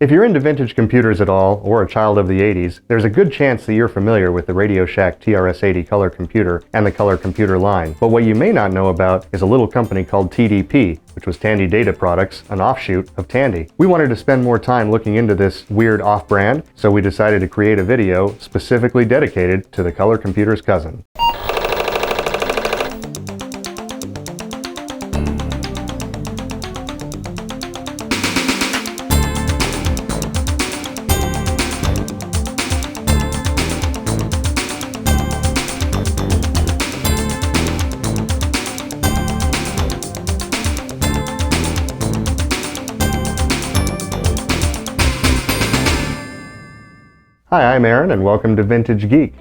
If you're into vintage computers at all, or a child of the 80s, there's a good chance that you're familiar with the Radio Shack TRS-80 color computer and the color computer line. But what you may not know about is a little company called TDP, which was Tandy Data Products, an offshoot of Tandy. We wanted to spend more time looking into this weird off-brand, so we decided to create a video specifically dedicated to the color computer's cousin. Hi, I'm Aaron and welcome to Vintage Geek.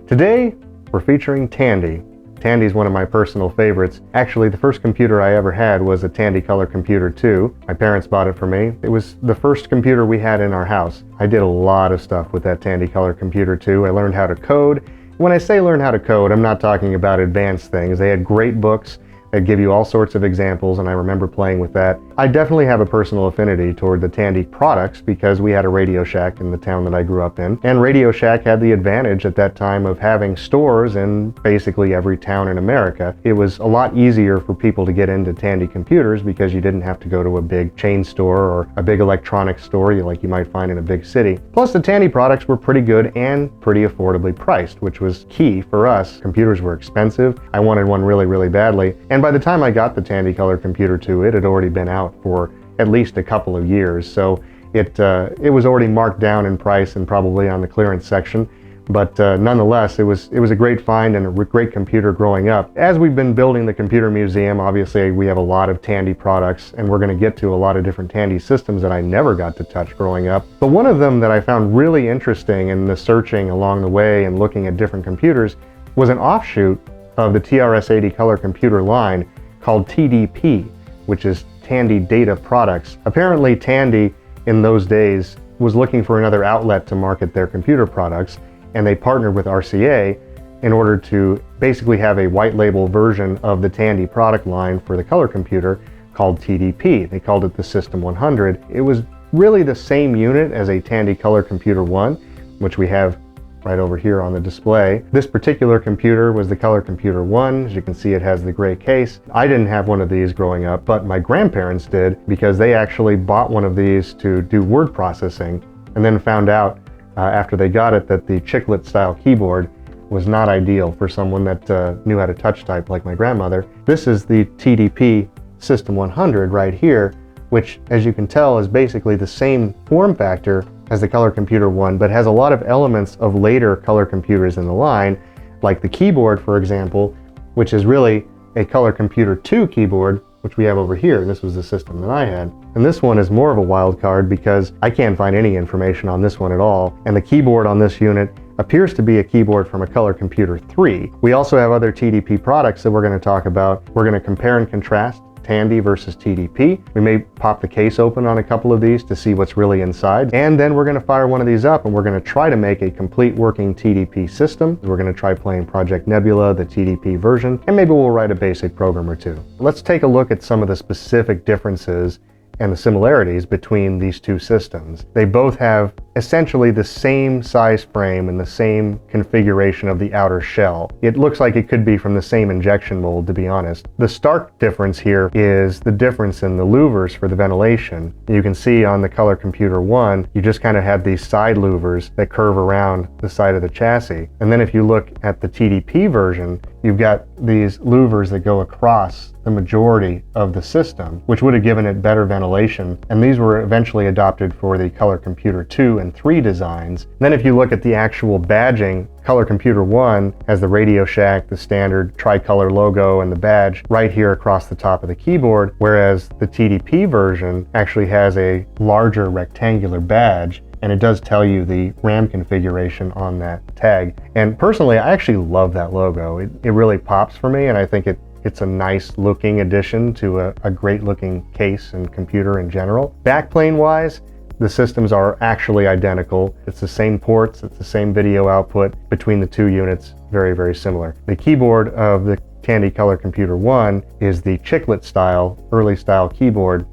Today, we're featuring Tandy. Tandy's one of my personal favorites. Actually, the first computer I ever had was a Tandy Color Computer 2. My parents bought it for me. It was the first computer we had in our house. I did a lot of stuff with that Tandy Color Computer 2. I learned how to code. When I say learn how to code, I'm not talking about advanced things. They had great books that give you all sorts of examples, and I remember playing with that. I definitely have a personal affinity toward the Tandy products because we had a Radio Shack in the town that I grew up in, and Radio Shack had the advantage at that time of having stores in basically every town in America. It was a lot easier for people to get into Tandy computers because you didn't have to go to a big chain store or a big electronics store like you might find in a big city. Plus, the Tandy products were pretty good and pretty affordably priced, which was key for us. Computers were expensive. I wanted one really, really badly. And by the time I got the Tandy Color Computer 2, it had already been out for at least a couple of years, so it was already marked down in price and probably on the clearance section. But nonetheless, it was a great find and a great computer growing up. As we've been building the computer museum, obviously we have a lot of Tandy products, and we're going to get to a lot of different Tandy systems that I never got to touch growing up. But one of them that I found really interesting in the searching along the way and looking at different computers was an offshoot of the TRS-80 color computer line called TDP, which is Tandy Data Products. Apparently Tandy in those days was looking for another outlet to market their computer products, and they partnered with RCA in order to basically have a white label version of the Tandy product line for the color computer called TDP. They called it the System 100. It was really the same unit as a Tandy Color Computer 1, which we have right over here on the display. This particular computer was the Color Computer 1. As you can see, it has the gray case. I didn't have one of these growing up, but my grandparents did because they actually bought one of these to do word processing and then found out after they got it that the chiclet style keyboard was not ideal for someone that knew how to touch type like my grandmother. This is the TDP System 100 right here, which as you can tell is basically the same form factor as the Color Computer 1, but has a lot of elements of later color computers in the line, like the keyboard, for example, which is really a Color Computer 2 keyboard, which we have over here. This was the system that I had. And this one is more of a wild card because I can't find any information on this one at all. And the keyboard on this unit appears to be a keyboard from a Color Computer 3. We also have other TDP products that we're going to talk about. We're going to compare and contrast Tandy versus TDP. We may pop the case open on a couple of these to see what's really inside. And then we're going to fire one of these up and we're going to try to make a complete working TDP system. We're going to try playing Project Nebula, the TDP version, and maybe we'll write a basic program or two. Let's take a look at some of the specific differences and the similarities between these two systems. They both have essentially the same size frame and the same configuration of the outer shell. It looks like it could be from the same injection mold, to be honest. The stark difference here is the difference in the louvers for the ventilation. You can see on the Color Computer 1, you just kind of have these side louvers that curve around the side of the chassis. And then if you look at the TDP version, you've got these louvers that go across the majority of the system, which would have given it better ventilation. And these were eventually adopted for the Color Computer 2 and 3 designs. Then if you look at the actual badging, Color Computer 1 has the Radio Shack, the standard tricolor logo, and the badge right here across the top of the keyboard, whereas the TDP version actually has a larger rectangular badge, and it does tell you the RAM configuration on that tag. And personally, I actually love that logo. It really pops for me, and I think it's a nice looking addition to a great looking case and computer in general. Backplane wise, the systems are actually identical. It's the same ports, it's the same video output between the two units, very, very similar. The keyboard of the Tandy Color Computer 1 is the chiclet style, early style keyboard,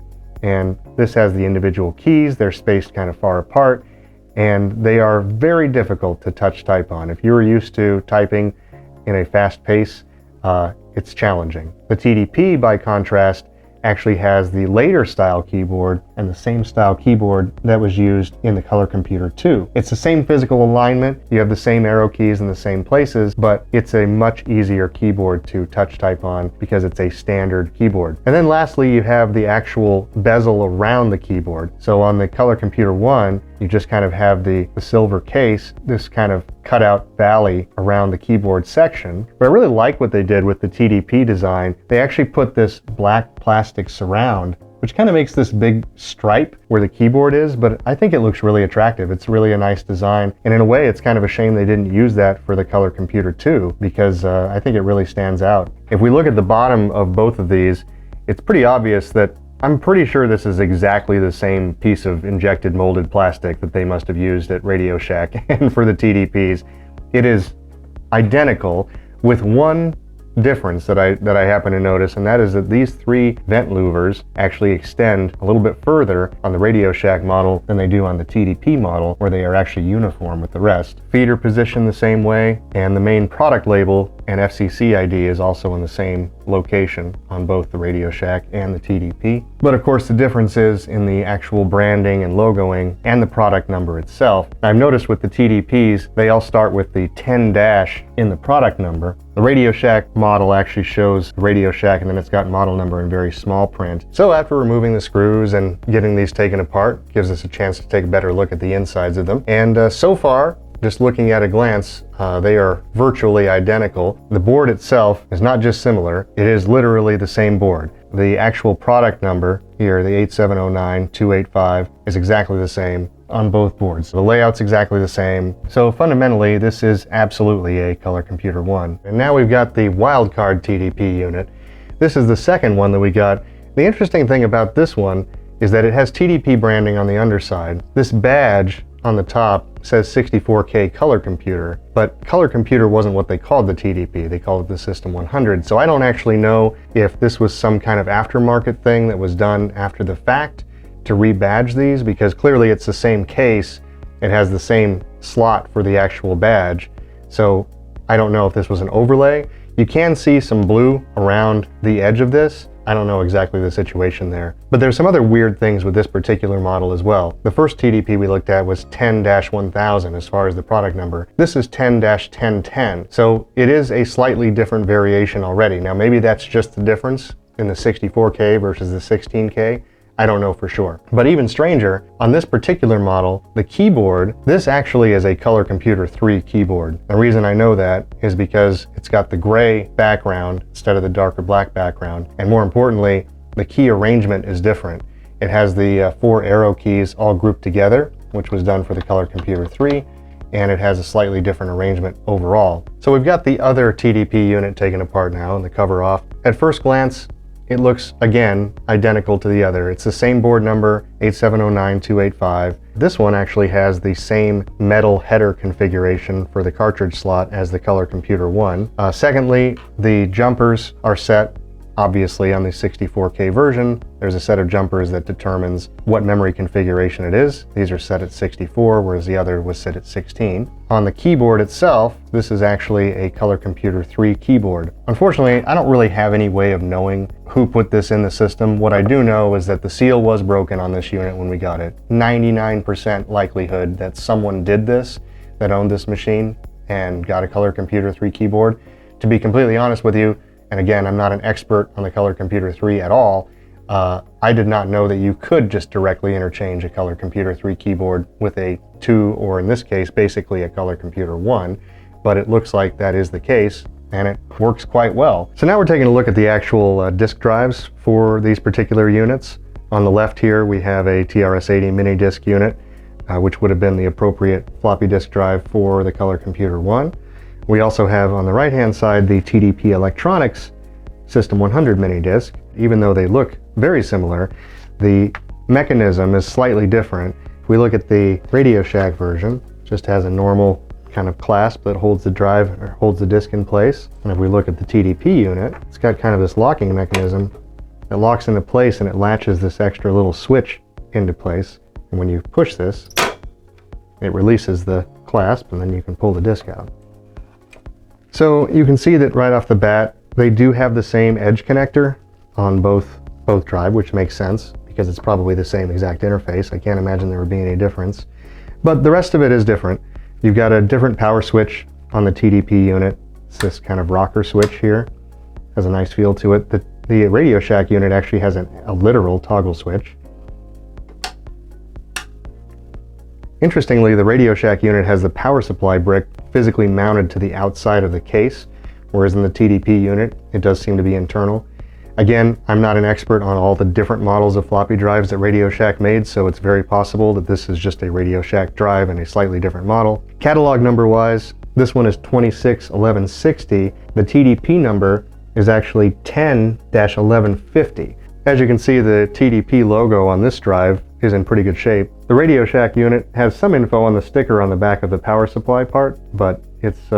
and This has the individual keys. They're spaced kind of far apart, and they are very difficult to touch type on. If you were used to typing in a fast pace, it's challenging. The TDP, by contrast, actually has the later style keyboard and the same style keyboard that was used in the Color Computer 2. It's the same physical alignment, you have the same arrow keys in the same places, but it's a much easier keyboard to touch type on because it's a standard keyboard. And then lastly, you have the actual bezel around the keyboard. So on the Color Computer 1, you just kind of have the silver case, this kind of cutout valley around the keyboard section. But I really like what they did with the TDP design. They actually put this black plastic surround, which kind of makes this big stripe where the keyboard is, but I think it looks really attractive. It's really a nice design. And in a way, it's kind of a shame they didn't use that for the Color Computer 2 because I think it really stands out. If we look at the bottom of both of these, it's pretty obvious that I'm pretty sure this is exactly the same piece of injected molded plastic that they must have used at Radio Shack and for the TDPs. It is identical with one difference that I happen to notice, and that is that these three vent louvers actually extend a little bit further on the Radio Shack model than they do on the TDP model, where they are actually uniform with the rest. Feet are positioned the same way, and the main product label and FCC ID is also in the same location on both the Radio Shack and the TDP. But of course the difference is in the actual branding and logoing and the product number itself. I've noticed with the TDPs, they all start with the 10- in the product number. The Radio Shack model actually shows Radio Shack and then it's got model number in very small print. So after removing the screws and getting these taken apart, gives us a chance to take a better look at the insides of them. And so far, just looking at a glance, they are virtually identical. The board itself is not just similar, it is literally the same board. The actual product number here, the 8709285, is exactly the same on both boards. The layout's exactly the same. So fundamentally, this is absolutely a Color Computer 1. And now we've got the wildcard TDP unit. This is the second one that we got. The interesting thing about this one is that it has TDP branding on the underside. This badge on the top says 64K Color Computer, but Color Computer wasn't what they called the TDP. They called it the System 100. So I don't actually know if this was some kind of aftermarket thing that was done after the fact to rebadge these, because clearly it's the same case. It has the same slot for the actual badge. So I don't know if this was an overlay. You can see some blue around the edge of this. I don't know exactly the situation there. But there's some other weird things with this particular model as well. The first TDP we looked at was 10-1000 as far as the product number. This is 10-1010. So it is a slightly different variation already. Now maybe that's just the difference in the 64K versus the 16K. I don't know for sure. But even stranger, on this particular model, the keyboard, this actually is a Color Computer 3 keyboard. The reason I know that is because it's got the gray background instead of the darker black background. And more importantly, the key arrangement is different. It has the 4 arrow keys all grouped together, which was done for the Color Computer 3, and it has a slightly different arrangement overall. So we've got the other TDP unit taken apart now and the cover off. At first glance, it looks, again, identical to the other. It's the same board number, 8709285. This one actually has the same metal header configuration for the cartridge slot as the Color Computer 1. Secondly, the jumpers are set, obviously, on the 64K version. There's a set of jumpers that determines what memory configuration it is. These are set at 64, whereas the other was set at 16. On the keyboard itself, this is actually a Color Computer 3 keyboard. Unfortunately, I don't really have any way of knowing who put this in the system. What I do know is that the seal was broken on this unit when we got it. 99% likelihood that someone did this, that owned this machine, and got a Color Computer 3 keyboard. To be completely honest with you, and again, I'm not an expert on the Color Computer 3 at all, I did not know that you could just directly interchange a Color Computer 3 keyboard with a 2, or in this case, basically a Color Computer 1, but it looks like that is the case, and it works quite well. So now we're taking a look at the actual disk drives for these particular units. On the left here, we have a TRS-80 mini disk unit, which would have been the appropriate floppy disk drive for the Color Computer 1. We also have on the right-hand side the TDP Electronics System 100 mini disk. Even though they look very similar, the mechanism is slightly different. If we look at the Radio Shack version, it just has a normal kind of clasp that holds the drive or holds the disk in place. And if we look at the TDP unit, it's got kind of this locking mechanism It locks into place and it latches this extra little switch into place. And when you push this, it releases the clasp and then you can pull the disc out. So you can see that right off the bat, they do have the same edge connector on both drive, which makes sense because it's probably the same exact interface. I can't imagine there would be any difference. But the rest of it is different. You've got a different power switch on the TDP unit. It's this kind of rocker switch here. Has a nice feel to it. The Radio Shack unit actually has a literal toggle switch. Interestingly, the Radio Shack unit has the power supply brick physically mounted to the outside of the case, whereas in the TDP unit, it does seem to be internal. Again, I'm not an expert on all the different models of floppy drives that Radio Shack made, so it's very possible that this is just a Radio Shack drive and a slightly different model. Catalog number wise, this one is 261160. The TDP number is actually 10-1150. As you can see, the TDP logo on this drive is in pretty good shape. The Radio Shack unit has some info on the sticker on the back of the power supply part, but it's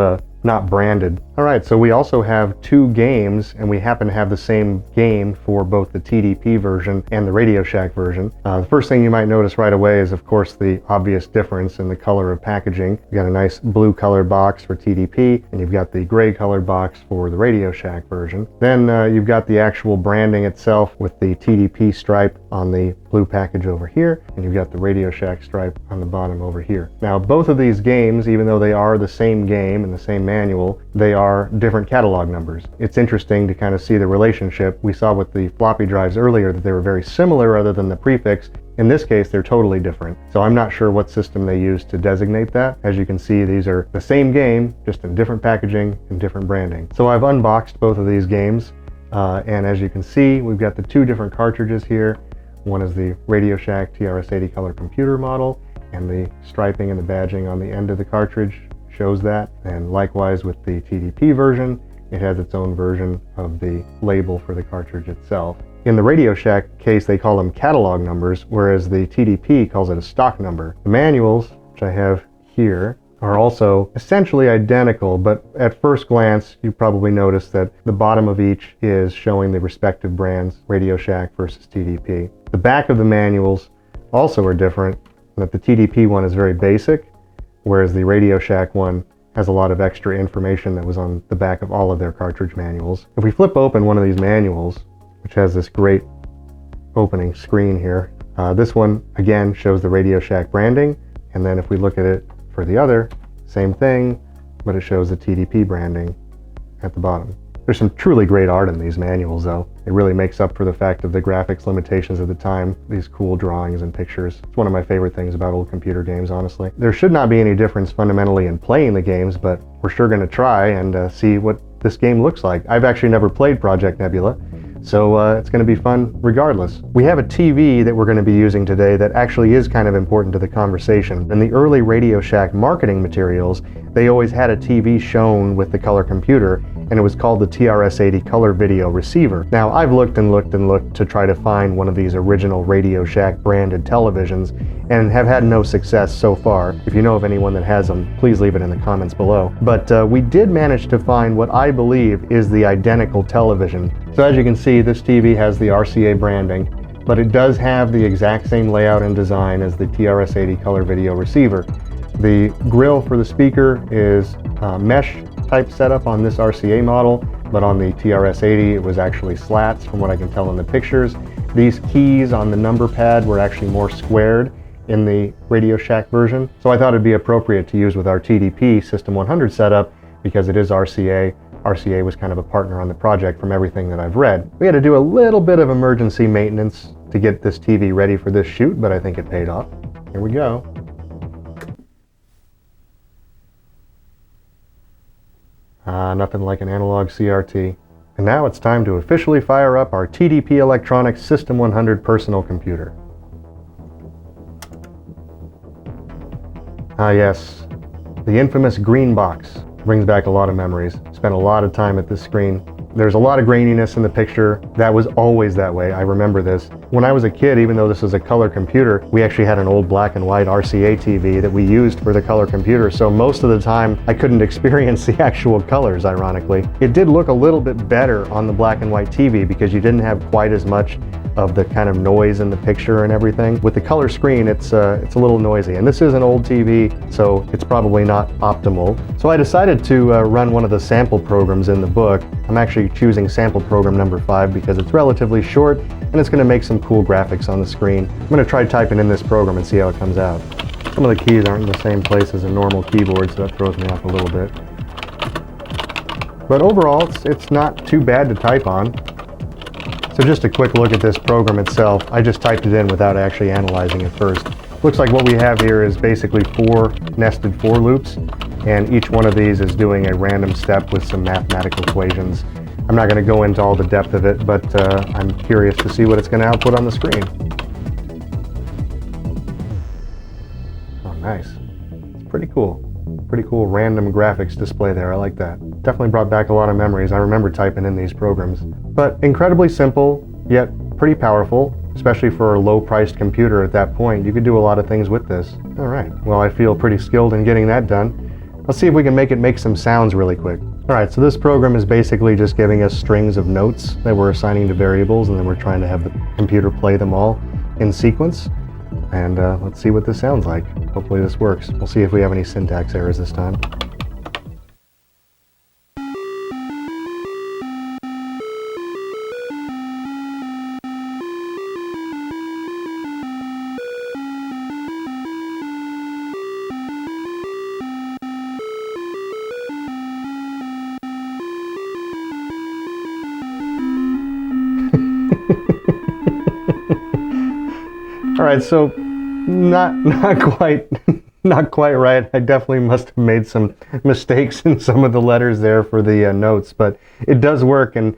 not branded. All right, so we also have two games, and we happen to have the same game for both the TDP version and the Radio Shack version. The first thing you might notice right away is, of course, the obvious difference in the color of packaging. You've got a nice blue colored box for TDP, and you've got the gray colored box for the Radio Shack version. Then you've got the actual branding itself with the TDP stripe on the blue package over here, and you've got the Radio Shack stripe on the bottom over here. Now, both of these games, even though they are the same game and the same manual, they are different catalog numbers. It's interesting to kind of see the relationship. We saw with the floppy drives earlier that they were very similar other than the prefix. In this case, they're totally different. So I'm not sure what system they use to designate that. As you can see, these are the same game, just in different packaging and different branding. So I've unboxed both of these games, and as you can see, we've got the two different cartridges here. One is the Radio Shack TRS-80 color computer model, and the striping and the badging on the end of the cartridge shows that. And likewise with the TDP version, it has its own version of the label for the cartridge itself. In the Radio Shack case, they call them catalog numbers, whereas the TDP calls it a stock number. The manuals, which I have here, are also essentially identical, but at first glance, you probably notice that the bottom of each is showing the respective brands, Radio Shack versus TDP. The back of the manuals also are different, in that the TDP one is very basic, whereas the Radio Shack one has a lot of extra information that was on the back of all of their cartridge manuals. If we flip open one of these manuals, which has this great opening screen here, this one again shows the Radio Shack branding, and then if we look at it for the other, same thing, but it shows the TDP branding at the bottom. There's some truly great art in these manuals though. It really makes up for the fact of the graphics limitations of the time, these cool drawings and pictures. It's one of my favorite things about old computer games, honestly. There should not be any difference fundamentally in playing the games, but we're sure going to try and see what this game looks like. I've actually never played Project Nebula, so it's going to be fun regardless. We have a TV that we're going to be using today that actually is kind of important to the conversation. In the early Radio Shack marketing materials, they always had a TV shown with the color computer, and it was called the TRS-80 color video receiver. Now, I've looked and looked and looked to try to find one of these original Radio Shack branded televisions and have had no success so far. If you know of anyone that has them, please leave it in the comments below. But we did manage to find what I believe is the identical television. So as you can see, this TV has the RCA branding, but it does have the exact same layout and design as the TRS-80 color video receiver. The grill for the speaker is mesh type setup on this RCA model, but on the TRS-80 it was actually slats from what I can tell in the pictures. These keys on the number pad were actually more squared in the Radio Shack version, so I thought it'd be appropriate to use with our TDP System 100 setup because it is RCA. RCA was kind of a partner on the project from everything that I've read. We had to do a little bit of emergency maintenance to get this TV ready for this shoot, but I think it paid off. Here we go. Nothing like an analog CRT. And now it's time to officially fire up our TDP Electronics System 100 personal computer. Ah yes, the infamous green box. Brings back a lot of memories. Spent a lot of time at this screen There's a lot of graininess in the picture. That was always that way. I remember this. When I was a kid, even though this was a color computer, we actually had an old black and white RCA TV that we used for the color computer. So most of the time I couldn't experience the actual colors, ironically. It did look a little bit better on the black and white TV because you didn't have quite as much of the kind of noise in the picture and everything. With the color screen, it's a little noisy. And this is an old TV, so it's probably not optimal. So I decided to run one of the sample programs in the book. I'm actually choosing sample program number 5 because it's relatively short and it's gonna make some cool graphics on the screen. I'm gonna try typing in this program and see how it comes out. Some of the keys aren't in the same place as a normal keyboard, so that throws me off a little bit. But overall, it's not too bad to type on. So just a quick look at this program itself. I just typed it in without actually analyzing it first. Looks like what we have here is basically 4 nested for loops, and each one of these is doing a random step with some mathematical equations. I'm not going to go into all the depth of it, but I'm curious to see what it's going to output on the screen. Oh, nice. It's pretty cool. Pretty cool random graphics display there. I like that. Definitely brought back a lot of memories. I remember typing in these programs. But incredibly simple, yet pretty powerful, especially for a low-priced computer at that point. You could do a lot of things with this. All right, well, I feel pretty skilled in getting that done. Let's see if we can make it make some sounds really quick. All right, so this program is basically just giving us strings of notes that we're assigning to variables, and then we're trying to have the computer play them all in sequence. And let's see what this sounds like. Hopefully this works. We'll see if we have any syntax errors this time. All right, so not quite right. I definitely must have made some mistakes in some of the letters there for the notes, but it does work, and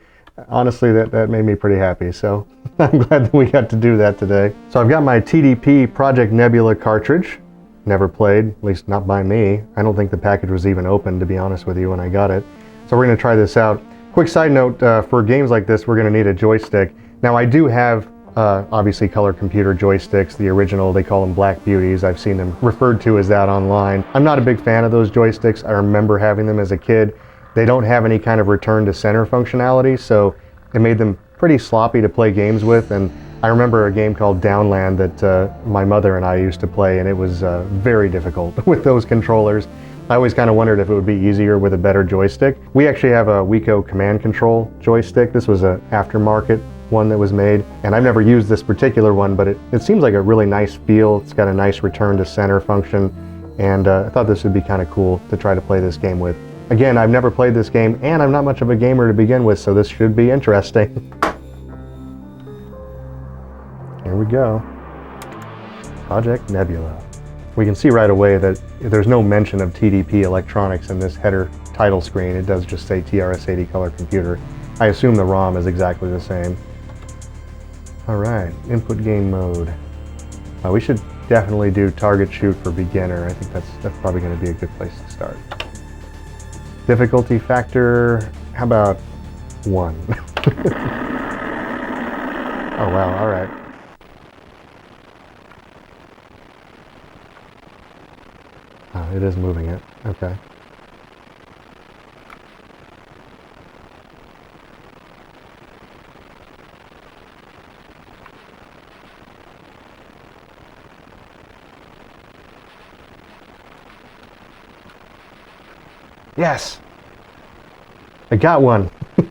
honestly, that made me pretty happy. So I'm glad that we got to do that today. So I've got my TDP Project Nebula cartridge. Never played, at least not by me. I don't think the package was even open, to be honest with you, when I got it. So we're going to try this out. Quick side note, for games like this, we're going to need a joystick. Now I do have obviously color computer joysticks, the original, they call them Black Beauties. I've seen them referred to as that online. I'm not a big fan of those joysticks. I remember having them as a kid. They don't have any kind of return to center functionality, so it made them pretty sloppy to play games with. And I remember a game called Downland that my mother and I used to play, and it was very difficult with those controllers. I always kind of wondered if it would be easier with a better joystick. We actually have a Wiko command control joystick. This was an aftermarket one that was made, and I've never used this particular one, but it seems like a really nice feel. It's got a nice return to center function, and I thought this would be kind of cool to try to play this game with. Again, I've never played this game, and I'm not much of a gamer to begin with, so this should be interesting. Here we go. Project Nebula. We can see right away that there's no mention of TDP electronics in this header title screen. It does just say TRS-80 color computer. I assume the ROM is exactly the same. All right, input game mode. We should definitely do target shoot for beginner. I think that's probably going to be a good place to start. Difficulty factor, how about 1? Oh wow, all right. Oh, it is moving it, okay. Yes! I got one! It's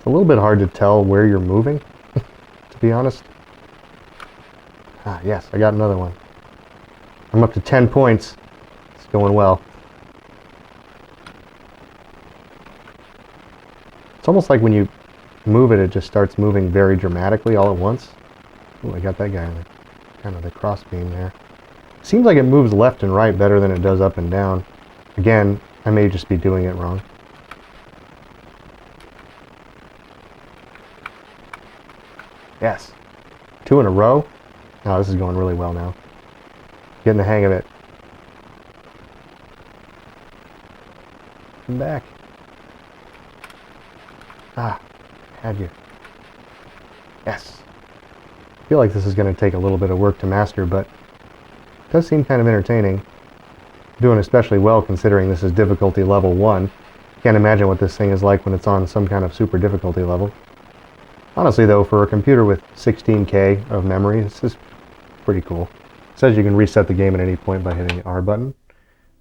a little bit hard to tell where you're moving, to be honest. Ah, yes, I got another one. I'm up to 10 points. It's going well. It's almost like when you move it, it just starts moving very dramatically all at once. Oh, I got that guy in the, kind of the cross beam there. Seems like it moves left and right better than it does up and down. Again, I may just be doing it wrong. Yes. 2 in a row. Oh, this is going really well now. Getting the hang of it. Come back. Ah, had you. Yes. I feel like this is going to take a little bit of work to master, but it does seem kind of entertaining. Doing especially well considering this is difficulty level 1. Can't imagine what this thing is like when it's on some kind of super difficulty level. Honestly though, for a computer with 16K of memory, this is pretty cool. It says you can reset the game at any point by hitting the R button.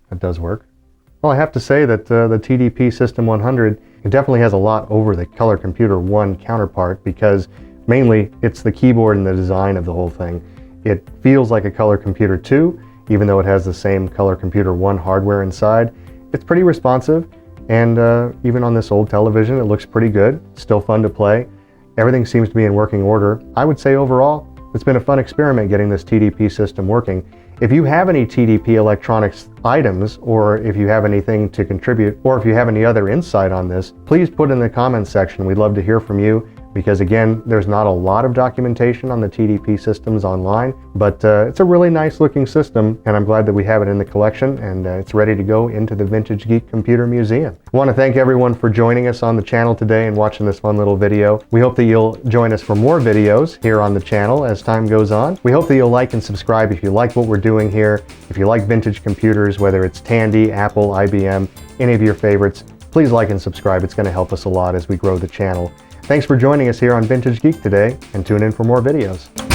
That does work. Well, I have to say that the TDP System 100, it definitely has a lot over the Color Computer 1 counterpart, because mainly it's the keyboard and the design of the whole thing. It feels like a Color Computer 2, even though it has the same Color Computer 1 hardware inside. It's pretty responsive, and even on this old television it looks pretty good. It's still fun to play. Everything seems to be in working order. I would say overall, it's been a fun experiment getting this TDP system working. If you have any TDP electronics items, or if you have anything to contribute, or if you have any other insight on this, please put in the comments section. We'd love to hear from you, because again, there's not a lot of documentation on the TDP systems online, but it's a really nice looking system, and I'm glad that we have it in the collection, and it's ready to go into the Vintage Geek Computer Museum. I want to thank everyone for joining us on the channel today and watching this fun little video. We hope that you'll join us for more videos here on the channel as time goes on. We hope that you'll like and subscribe if you like what we're doing here. If you like vintage computers, whether it's Tandy, Apple, IBM, any of your favorites, please like and subscribe. It's going to help us a lot as we grow the channel. Thanks for joining us here on Vintage Geek today, and tune in for more videos.